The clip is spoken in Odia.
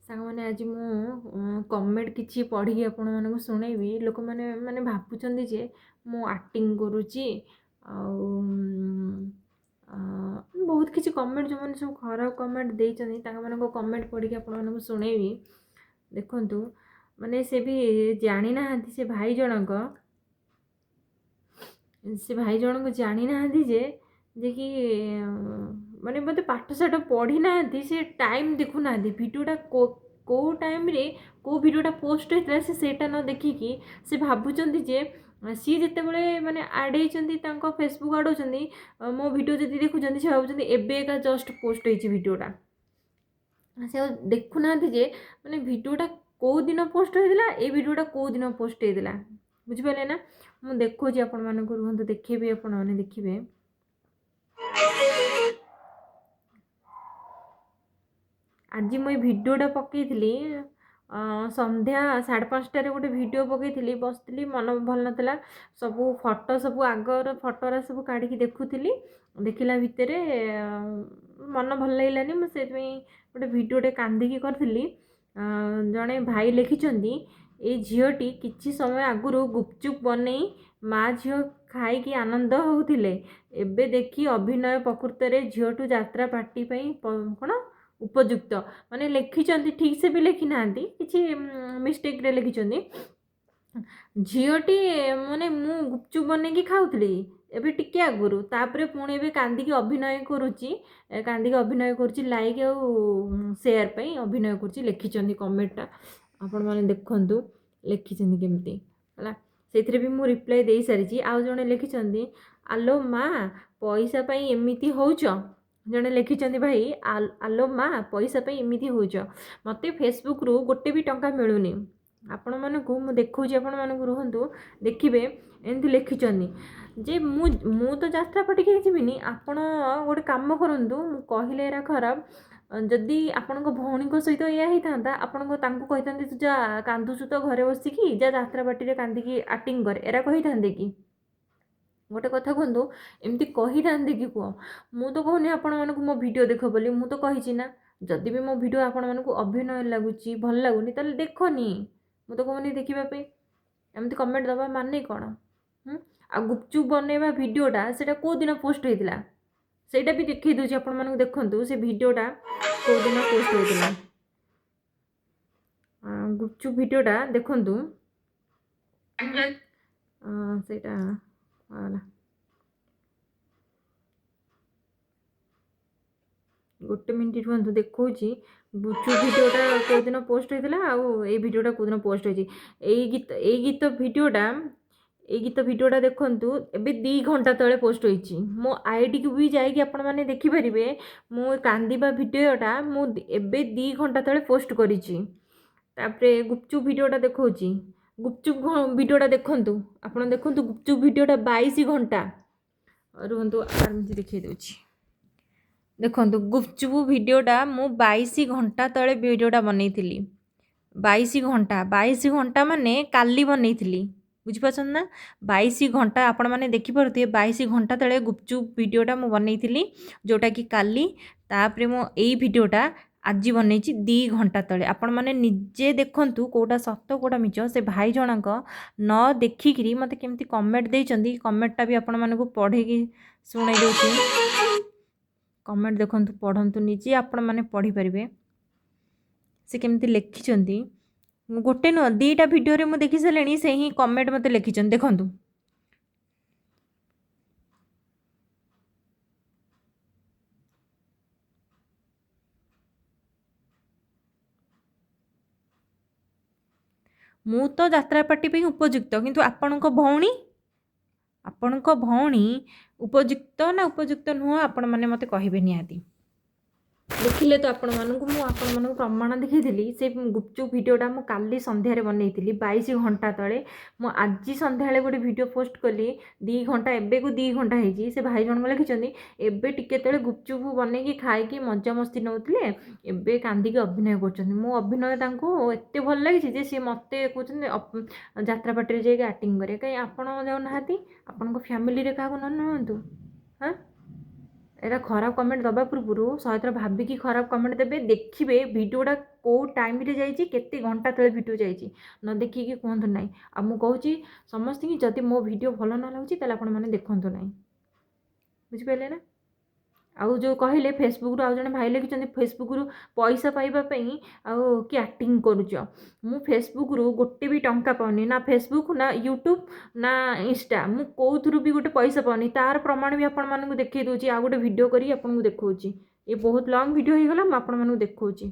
ସାଙ୍ଗମାନେ ଆଜି ମୁଁ କମେଣ୍ଟ କିଛି ପଢ଼ିକି ଆପଣମାନଙ୍କୁ ଶୁଣେଇବି। ଲୋକମାନେ ମାନେ ଭାବୁଛନ୍ତି ଯେ ମୁଁ ଆକ୍ଟିଂ କରୁଛି ଆଉ ବହୁତ କିଛି କମେଣ୍ଟ ଯେଉଁମାନେ ସବୁ ଖରାପ କମେଣ୍ଟ ଦେଇଛନ୍ତି ତାଙ୍କମାନଙ୍କ କମେଣ୍ଟ ପଢ଼ିକି ଆପଣମାନଙ୍କୁ ଶୁଣେଇବି। ଦେଖନ୍ତୁ ମାନେ ସେ ବି ଜାଣିନାହାନ୍ତି ସେ ଭାଇ ଜଣଙ୍କ ଜାଣିନାହାନ୍ତି ଯେ କି ମାନେ ମୋତେ ପାଠଶାଠ ପଢ଼ି ନାହାନ୍ତି, ସେ ଟାଇମ୍ ଦେଖୁନାହାନ୍ତି ଭିଡ଼ିଓଟା କେଉଁ ଟାଇମ୍ରେ କେଉଁ ଭିଡ଼ିଓଟା ପୋଷ୍ଟ ହେଇଥିଲା ସେଇଟା ନ ଦେଖିକି ସେ ଭାବୁଛନ୍ତି ଯେ ସିଏ ଯେତେବେଳେ ମାନେ ଆଡ଼୍ ହେଇଛନ୍ତି ତାଙ୍କ ଫେସବୁକ୍ ଆଡ଼ଉଛନ୍ତି ମୋ ଭିଡ଼ିଓ ଯଦି ଦେଖୁଛନ୍ତି ସେ ଭାବୁଛନ୍ତି ଏବେ ଏକା ଜଷ୍ଟ ପୋଷ୍ଟ ହେଇଛି ଭିଡ଼ିଓଟା। ସେ ଆଉ ଦେଖୁନାହାନ୍ତି ଯେ ମାନେ ଭିଡ଼ିଓଟା କେଉଁ ଦିନ ପୋଷ୍ଟ ହେଇଥିଲା, ଏଇ ଭିଡ଼ିଓଟା କେଉଁ ଦିନ ପୋଷ୍ଟ ହେଇଥିଲା। ବୁଝିପାରିଲେ ନା? ମୁଁ ଦେଖୁଛି ଆପଣମାନଙ୍କୁ, ରୁହନ୍ତୁ ଦେଖେଇବି, ଆପଣମାନେ ଦେଖିବେ। ଆଜି ମୁଁ ଏଇ ଭିଡ଼ିଓଟା ପକେଇଥିଲି ସନ୍ଧ୍ୟା 5:30ଟାରେ ଗୋଟେ ଭିଡ଼ିଓ ପକେଇଥିଲି। ବସିଥିଲି, ମନ ଭଲ ନଥିଲା, ସବୁ ଫଟୋ ସବୁ ଆଗର ଫଟୋରା ସବୁ କାଢ଼ିକି ଦେଖୁଥିଲି। ଦେଖିଲା ଭିତରେ ମନ ଭଲ ଲାଗିଲାନି, ମୁଁ ସେଥିପାଇଁ ଗୋଟେ ଭିଡ଼ିଓଟେ କାନ୍ଦିକି କରିଥିଲି। ଜଣେ ଭାଇ ଲେଖିଛନ୍ତି ଏଇ ଝିଅଟି କିଛି ସମୟ ଆଗରୁ ଗୁପଚୁପ୍ ବନେଇ ମା ଝିଅ ଖାଇକି ଆନନ୍ଦ ହେଉଥିଲେ, ଏବେ ଦେଖି ଅଭିନୟ ପ୍ରକୃତରେ ଝିଅଠୁ ଯାତ୍ରା ପାର୍ଟି ପାଇଁ କ'ଣ ଉପଯୁକ୍ତ। ମାନେ ଲେଖିଛନ୍ତି, ଠିକ୍ ସେ ବି ଲେଖିନାହାନ୍ତି, କିଛି ମିଷ୍ଟେକ୍ରେ ଲେଖିଛନ୍ତି। ଝିଅଟି ମାନେ ମୁଁ ଗୁପଚୁପ୍ ବନେଇକି ଖାଉଥିଲି ଏବେ ଟିକେ ଆଗରୁ, ତାପରେ ପୁଣି ଏବେ କାନ୍ଦିକି ଅଭିନୟ କରୁଛି ଲାଇକ୍ ଆଉ ସେୟାର ପାଇଁ ଅଭିନୟ କରୁଛି। ଲେଖିଛନ୍ତି କମେଣ୍ଟଟା, ଆପଣମାନେ ଦେଖନ୍ତୁ ଲେଖିଛନ୍ତି କେମିତି ହେଲା। ସେଥିରେ ବି ମୁଁ ରିପ୍ଲାଏ ଦେଇସାରିଛି। ଆଉ ଜଣେ ଲେଖିଛନ୍ତି ଆଲୋ ମା ପଇସା ପାଇଁ ଏମିତି ହେଉଛ। ଜଣେ ଲେଖିଛନ୍ତି ଭାଇ ଆଲୋ ମା ପଇସା ପାଇଁ ଏମିତି ହେଉଛ, ମୋତେ ଫେସବୁକ୍ରୁ ଗୋଟେ ବି ଟଙ୍କା ମିଳୁନି। ଆପଣମାନଙ୍କୁ ମୁଁ ଦେଖାଉଛି, ଆପଣମାନଙ୍କୁ ରୁହନ୍ତୁ ଦେଖିବେ। ଏମିତି ଲେଖିଛନ୍ତି ଯେ ମୁଁ ତ ଯାତ୍ରା ପାଟିକି ଯିବିନି। ଆପଣ ଗୋଟେ କାମ କରନ୍ତୁ, ମୁଁ କହିଲେ ଏରା ଖରାପ। ଯଦି ଆପଣଙ୍କ ଭଉଣୀଙ୍କ ସହିତ ଏଇଆ ହେଇଥାନ୍ତା, ତାଙ୍କୁ କହିଥାନ୍ତେ ତୁ ଯା କାନ୍ଦୁଛୁ ତ ଘରେ ବସିକି, ଯା ଯାତ୍ରା ପାଟିରେ କାନ୍ଦିକି ଆକ୍ଟିଂ କରେ, ଏରା କହିଥାନ୍ତେ କି? ଗୋଟେ କଥା କୁହନ୍ତୁ, ଏମିତି କହିଥାନ୍ତି କି କୁହ? ମୁଁ ତ କହୁନି ଆପଣମାନଙ୍କୁ ମୋ ଭିଡ଼ିଓ ଦେଖ ବୋଲି, ମୁଁ ତ କହିଛି ନା ଯଦି ବି ମୋ ଭିଡ଼ିଓ ଆପଣମାନଙ୍କୁ ଅଭିନୟ ଲାଗୁଛି, ଭଲ ଲାଗୁନି, ତାହେଲେ ଦେଖନି। ମୁଁ ତ କହୁନି ଦେଖିବା ପାଇଁ। ଏମିତି କମେଣ୍ଟ ଦେବା ମାନେ କ'ଣ? ଆଉ ଗୁପଚୁପ୍ ବନେଇବା ଭିଡ଼ିଓଟା ସେଇଟା କେଉଁ ଦିନ ପୋଷ୍ଟ ହେଇଥିଲା ସେଇଟା ବି ଦେଖେଇ ଦେଉଛି ଆପଣମାନଙ୍କୁ। ଦେଖନ୍ତୁ ସେ ଭିଡ଼ିଓଟା କେଉଁ ଦିନ ପୋଷ୍ଟ ହେଇଥିଲା। ଗୁପଚୁପ୍ ଭିଡ଼ିଓଟା ଦେଖନ୍ତୁ, ସେଇଟା ଗୋଟେ ମିନିଟ୍ ରୁହନ୍ତୁ ଦେଖାଉଛି। ଗୁପଚୁପ୍ ଭିଡ଼ିଓଟା କେଉଁ ଦିନ ପୋଷ୍ଟ ହେଇଥିଲା ଆଉ ଏଇ ଭିଡ଼ିଓଟା କେଉଁ ଦିନ ପୋଷ୍ଟ ହେଇଛି। ଏଇ ଗୀତ ଭିଡ଼ିଓଟା ଦେଖନ୍ତୁ, ଏବେ 2 ଘଣ୍ଟା ତଳେ ପୋଷ୍ଟ ହେଇଛି। ମୋ ଆଇଡ଼ିକୁ ବି ଯାଇକି ଆପଣମାନେ ଦେଖିପାରିବେ। ମୁଁ କାନ୍ଦିବା ଭିଡ଼ିଓଟା ମୁଁ ଏବେ 2 ଘଣ୍ଟା ତଳେ ପୋଷ୍ଟ କରିଛି। ତାପରେ ଗୁପଚୁପ୍ ଭିଡ଼ିଓଟା ଦେଖାଉଛି, ଗୁପଚୁପ୍ ଭିଡ଼ିଓଟା ଦେଖନ୍ତୁ, ଆପଣ ଦେଖନ୍ତୁ ଗୁପଚୁପ୍ ଭିଡ଼ିଓଟା 22 ଘଣ୍ଟା। ରୁହନ୍ତୁ ଏମିତି ଦେଖେଇ ଦେଉଛି, ଦେଖନ୍ତୁ ଗୁପଚୁପ୍ ଭିଡ଼ିଓଟା ମୁଁ 22 ଘଣ୍ଟା ତଳେ ଭିଡ଼ିଓଟା ବନେଇଥିଲି। 22 ଘଣ୍ଟା ମାନେ କାଲି ବନେଇଥିଲି, ବୁଝିପାରୁଛନ୍ତି ନା? 22 ଘଣ୍ଟା ଆପଣମାନେ ଦେଖିପାରୁଥିବେ। 22 ଘଣ୍ଟା ତଳେ ଗୁପଚୁପ୍ ଭିଡ଼ିଓଟା ମୁଁ ବନେଇଥିଲି, ଯେଉଁଟାକି କାଲି। ତାପରେ ମୁଁ ଏଇ ଭିଡ଼ିଓଟା ଆଜି ବନେଇଛି 2 ଘଣ୍ଟା ତଳେ। ଆପଣମାନେ ନିଜେ ଦେଖନ୍ତୁ କେଉଁଟା ସତ କେଉଁଟା ମିଛ। ସେ ଭାଇ ଜଣଙ୍କ ନ ଦେଖିକିରି ମୋତେ କେମିତି କମେଣ୍ଟ ଦେଇଛନ୍ତି, କମେଣ୍ଟଟା ବି ଆପଣମାନଙ୍କୁ ପଢ଼େଇକି ଶୁଣେଇ ଦେଉଛି। କମେଣ୍ଟ ଦେଖନ୍ତୁ, ପଢ଼ନ୍ତୁ, ନିଜେ ଆପଣମାନେ ପଢ଼ିପାରିବେ ସେ କେମିତି ଲେଖିଛନ୍ତି। ଗୋଟେ ନୁହଁ 2ଟା ଭିଡ଼ିଓରେ ମୁଁ ଦେଖି ସାରିଲିଣି, ସେ ହିଁ କମେଣ୍ଟ ମୋତେ ଲେଖିଛନ୍ତି। ଦେଖନ୍ତୁ ମୁଁ ତ ଯାତ୍ରା ପାର୍ଟି ପାଇଁ ଉପଯୁକ୍ତ, କିନ୍ତୁ ଆପଣଙ୍କ ଭଉଣୀ ଉପଯୁକ୍ତ ନା ଉପଯୁକ୍ତ ନୁହଁ ଆପଣମାନେ ମୋତେ କହିବେ ନିହାତି। ଦେଖିଲେ ତ ଆପଣମାନଙ୍କୁ ପ୍ରମାଣ ଦେଖେଇଥିଲି। ସେ ଗୁପଚୁପ୍ ଭିଡ଼ିଓଟା ମୁଁ କାଲି ସନ୍ଧ୍ୟାରେ ବନେଇଥିଲି 22 ଘଣ୍ଟା ତଳେ। ମୁଁ ଆଜି ସନ୍ଧ୍ୟାବେଳେ ଗୋଟେ ଭିଡ଼ିଓ ପୋଷ୍ଟ କଲି 2 ଘଣ୍ଟା, ଏବେକୁ 2 ଘଣ୍ଟା ହେଇଛି। ସେ ଭାଇ ଜଣଙ୍କ ଲେଖିଛନ୍ତି ଏବେ ଟିକେ ତଳେ ଗୁପଚୁପ୍ ବନେଇକି ଖାଇକି ମଜାମସ୍ତି ନେଉଥିଲେ, ଏବେ କାନ୍ଦିକି ଅଭିନୟ କରୁଛନ୍ତି। ମୋ ଅଭିନୟ ତାଙ୍କୁ ଏତେ ଭଲ ଲାଗିଛି ଯେ ସିଏ ମୋତେ କହୁଛନ୍ତି ଯାତ୍ରା ପାର୍ଟିରେ ଯାଇକି ଆକ୍ଟିଂ କରିବା। କାହିଁ ଆପଣ ଯାଉନାହାନ୍ତି? ଆପଣଙ୍କ ଫ୍ୟାମିଲିରେ କାହାକୁ ନ ନିଅନ୍ତୁ। एटा खराब कमेंट दबा पूर्व 100 थर भाविकी खराब कमेंट देवे देखिए भिडियोटा कौ टाइम रे जाइए केते घंटा तले भिडियो जाइए न देखिए कहतु ना आ मु कहूँ समस्त की जदि मो भिडियो भल ना लगे आप देखु ना बुझिपारे ना आउ जो कहले फेसबुक आउ जड़े भाई लिखिं फेसबुक पैसा पाइबापी आउ कि एक्टिंग करुच मु फेसबुक गोटे भी टंका पाऊनी ना फेसबुक ना यूट्यूब ना इंस्टा मु कौथु भी गोटे पैसा पाऊनी तार प्रमाण भी आपण देखई दूची आ गोटे वीडियो करी आपको देखा ये बहुत लंग वीडियो हो गला मुझे देखा